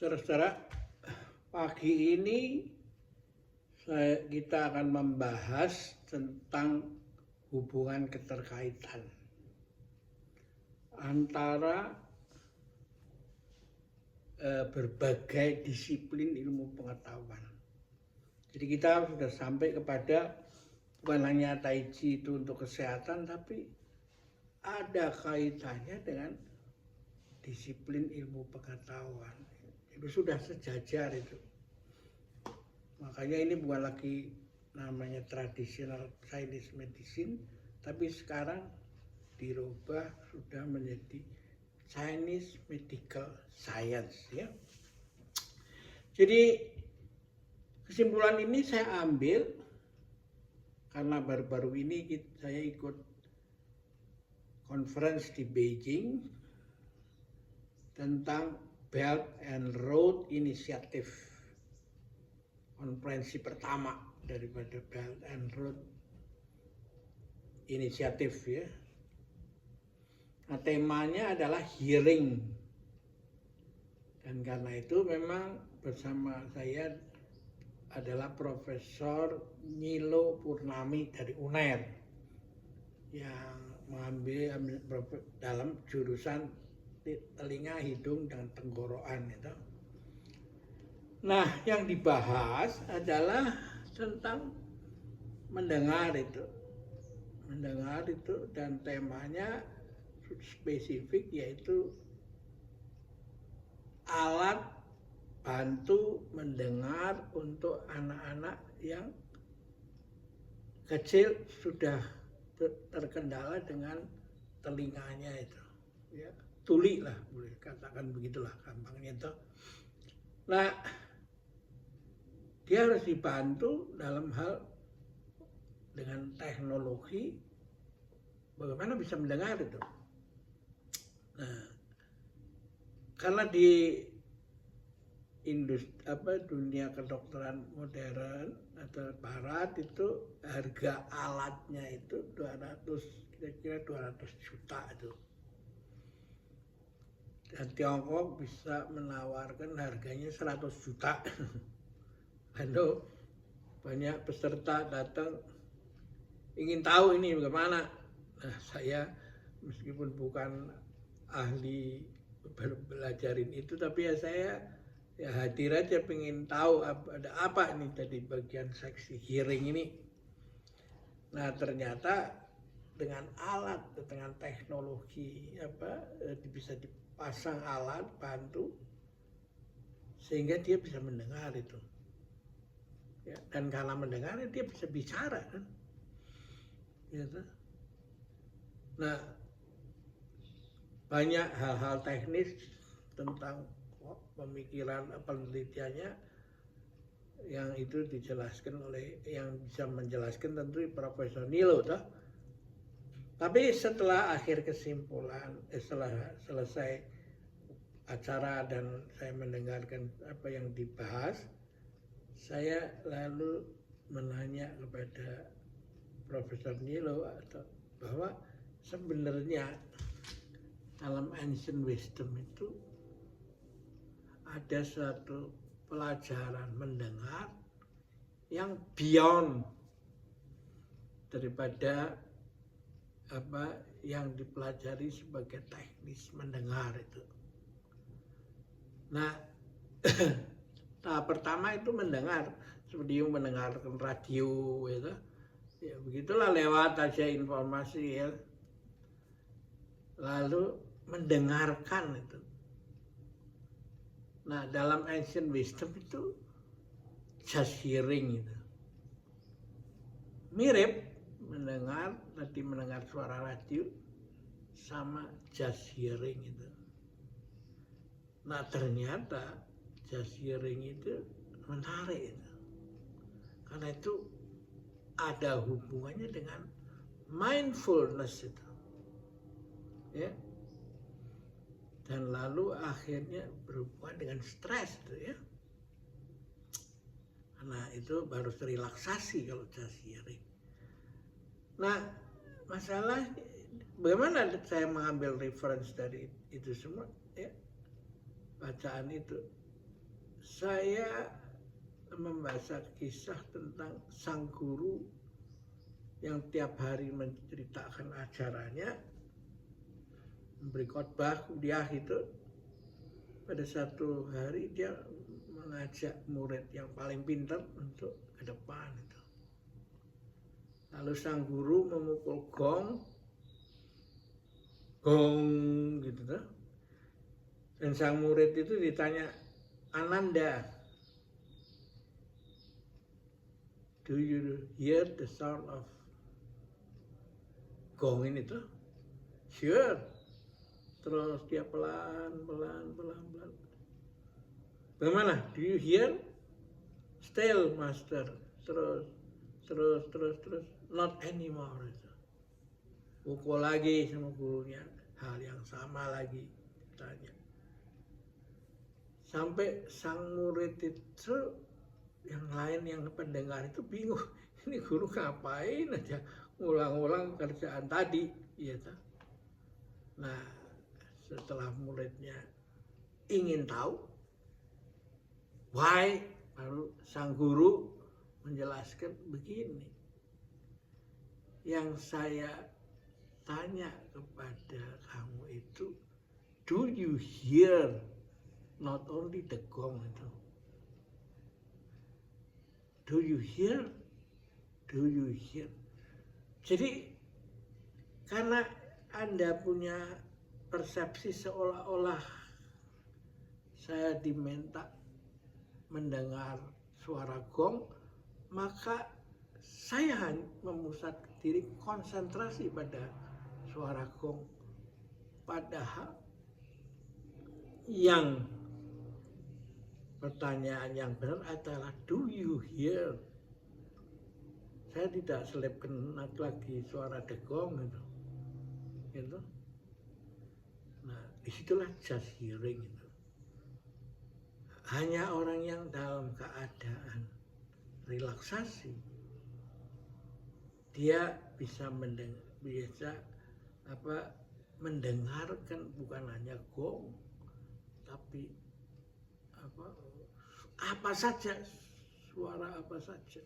Saudara-saudara, pagi ini kita akan membahas tentang hubungan keterkaitan antara berbagai disiplin ilmu pengetahuan. Jadi kita sudah sampai kepada bukan hanya Tai Chi itu untuk kesehatan, tapi ada kaitannya dengan disiplin ilmu pengetahuan. Itu sudah sejajar itu. Makanya ini bukan lagi namanya traditional Chinese medicine, tapi sekarang dirubah sudah menjadi Chinese medical science, ya. Jadi kesimpulan ini saya ambil karena baru-baru ini saya ikut conference di Beijing tentang Belt and Road Initiative, konferensi pertama daripada Belt and Road Initiative, ya. Nah, temanya adalah hearing, dan karena itu memang bersama saya adalah Profesor Nilo Purnami dari UNER yang mengambil dalam jurusan telinga, hidung, dan tenggorokan itu. Nah, yang dibahas adalah tentang mendengar itu, dan temanya spesifik yaitu alat bantu mendengar untuk anak-anak yang kecil sudah terkendala dengan telinganya itu, ya. Tuli lah, boleh katakan begitulah gampangnya itu. Nah, dia harus dibantu dalam hal dengan teknologi bagaimana bisa mendengar itu. Nah, karena di dunia kedokteran modern atau barat itu harga alatnya itu kira-kira 200 juta itu. Dan Tiongkok bisa menawarkan harganya 100 juta. Lalu banyak peserta datang ingin tahu ini bagaimana. Nah, saya meskipun bukan ahli belajarin itu, tapi ya saya hadir aja pengen tahu ada apa ini tadi bagian seksi hearing ini. Nah, ternyata dengan alat, dengan teknologi bisa dipasang alat bantu sehingga dia bisa mendengar itu, ya. Dan karena mendengar dia bisa bicara, kan, gitu. Nah, banyak hal-hal teknis tentang pemikiran penelitiannya yang itu dijelaskan oleh yang bisa menjelaskan tentu Profesor Nilo, toh. Tapi setelah akhir kesimpulan, setelah selesai acara dan saya mendengarkan apa yang dibahas, saya lalu menanya kepada Profesor Nilo bahwa sebenarnya dalam ancient wisdom itu ada suatu pelajaran mendengar yang beyond daripada apa yang dipelajari sebagai teknis mendengar itu. Nah, tahap pertama itu mendengar seperti mendengarkan radio, gitu. Ya begitulah, lewat aja informasi, ya. Lalu mendengarkan itu. Nah, dalam ancient wisdom itu just hearing itu mirip mendengar suara radio sama just hearing itu. Nah, ternyata just hearing itu menarik itu. Karena itu ada hubungannya dengan mindfulness itu, ya. Dan lalu akhirnya berhubungan dengan stres itu, ya. Nah, itu harus relaksasi kalau just hearing. Nah, masalah bagaimana saya mengambil reference dari itu semua, ya, bacaan itu. saya membaca kisah tentang sang guru yang tiap hari menceritakan ajarannya, memberi khotbah kuliah itu. Pada satu hari dia mengajak murid yang paling pintar untuk ke depan itu. Lalu sang guru memukul gong gitu tuh. Dan sang murid itu ditanya, Ananda, do you hear the sound of gong ini tuh? Sure. Terus dia pelan. Bagaimana? Do you hear? Still, master. Terus. Not anymore. Pukul lagi sama gurunya. Hal yang sama lagi. Tanya. Sampai sang murid itu, yang lain yang pendengar itu bingung. Ini guru ngapain aja ngulang-ulang kerjaan tadi. Iya tak? Nah, setelah muridnya ingin tahu why, baru sang guru menjelaskan begini. Yang saya tanya kepada kamu itu, do you hear not only the gong itu? Do you hear? Do you hear? Jadi karena Anda punya persepsi seolah-olah saya diminta mendengar suara gong, maka saya hanya memusat diri konsentrasi pada suara gong. Padahal yang pertanyaan yang benar adalah do you hear? Saya tidak selipkan lagi suara degong gitu. Nah, disitulah just hearing itu. Hanya orang yang dalam keadaan relaksasi, dia bisa mendengarkan bukan hanya gong, tapi apa saja, suara apa saja.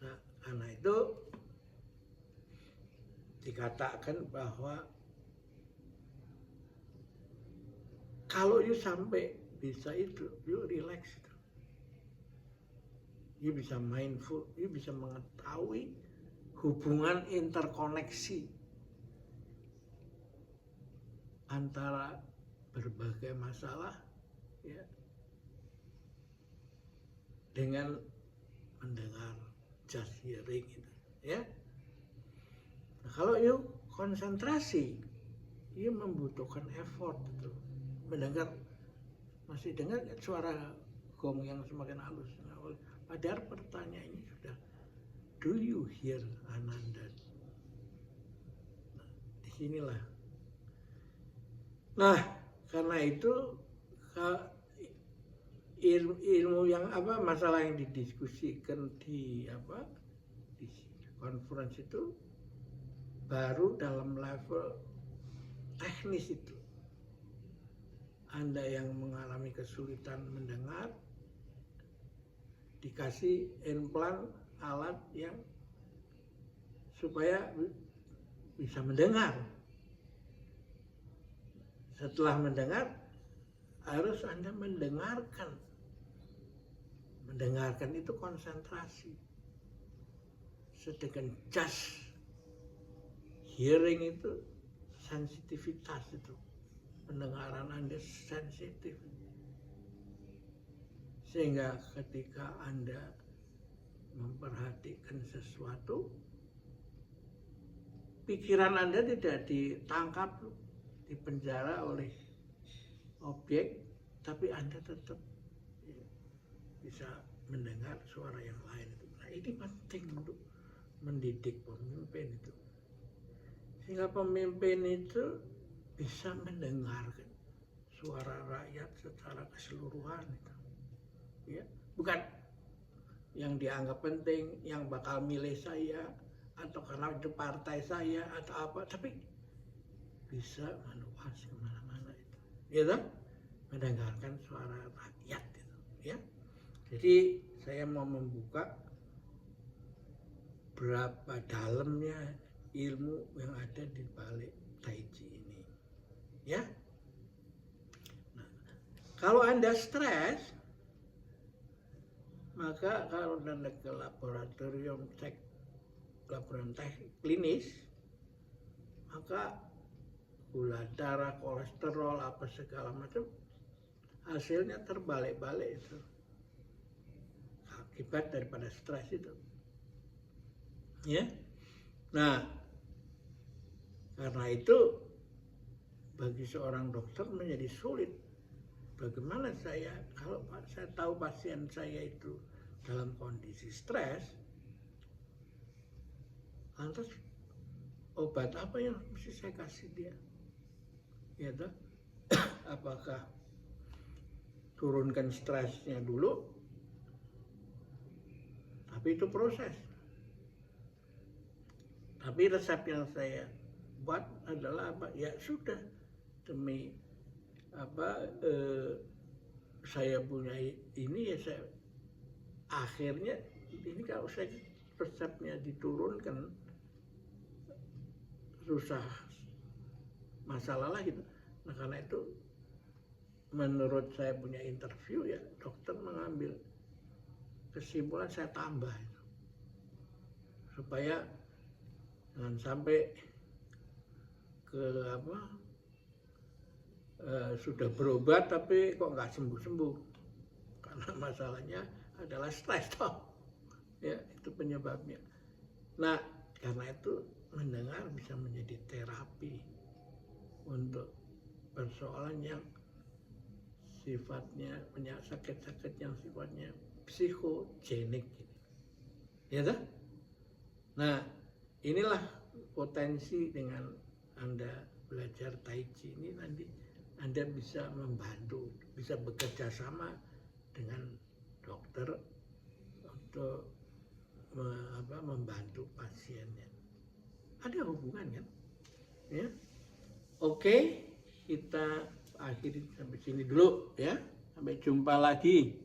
Nah, karena itu dikatakan bahwa kalau you sampai bisa itu, you relax itu. You bisa mindful, you bisa mengetahui hubungan interkoneksi antara berbagai masalah ya, dengan mendengar just hearing itu ya. Nah, kalau you konsentrasi, you membutuhkan effort itu. Mendengar, masih dengar suara gong yang semakin halus. Padahal pertanyaannya sudah, do you hear Ananda? Nah, disinilah. Nah, karena itu ilmu yang masalah yang didiskusikan di conference itu baru dalam level teknis itu. Anda yang mengalami kesulitan mendengar dikasih implan alat yang supaya bisa mendengar. Setelah mendengar harus Anda mendengarkan. Mendengarkan itu konsentrasi. Sedangkan just hearing itu sensitivitas itu. Pendengaran Anda sensitif. Sehingga ketika Anda memperhatikan sesuatu, pikiran Anda tidak ditangkap, dipenjara oleh objek, tapi Anda tetap bisa mendengar suara yang lain. Nah, ini penting untuk mendidik pemimpin itu. Sehingga pemimpin itu bisa mendengarkan suara rakyat secara keseluruhan itu. Ya, bukan yang dianggap penting, yang bakal milih saya, atau karena itu partai saya, atau apa, tapi bisa meluas kemana-mana itu. Gitu? mendengarkan suara rakyat gitu, ya. Jadi saya mau membuka berapa dalamnya ilmu yang ada di balik Tai Chi ini, ya. Nah, kalau Anda stres, maka kalau Anda ke laboratorium cek laboratorium klinis, maka gula darah, kolesterol, apa segala macam hasilnya terbalik-balik itu, akibat daripada stres itu, ya. Nah, karena itu bagi seorang dokter menjadi sulit. Bagaimana kalau saya tahu pasien saya itu dalam kondisi stres, lantas obat apa yang mesti saya kasih dia? Ya toh? Apakah turunkan stresnya dulu? Tapi itu proses. Tapi resep yang saya buat adalah apa? Ya sudah, demi apa saya punya ini, ya saya akhirnya ini kalau saya resepnya diturunkan susah masalah lah gitu. Nah, karena itu menurut saya punya interview, ya dokter mengambil kesimpulan saya tambah itu, supaya jangan sampai ke sudah berobat tapi kok nggak sembuh-sembuh, karena masalahnya adalah stres toh, ya itu penyebabnya. Nah, karena itu mendengar bisa menjadi terapi untuk persoalan yang sifatnya sakit-sakit yang sifatnya psikogenik, ya toh? Nah, inilah potensi dengan Anda belajar Tai Chi ini, nanti Anda bisa membantu, bisa bekerja sama dengan dokter untuk membantu pasiennya. Ada hubungan kan? Ya. Oke, kita akhiri sampai sini dulu ya. Sampai jumpa lagi.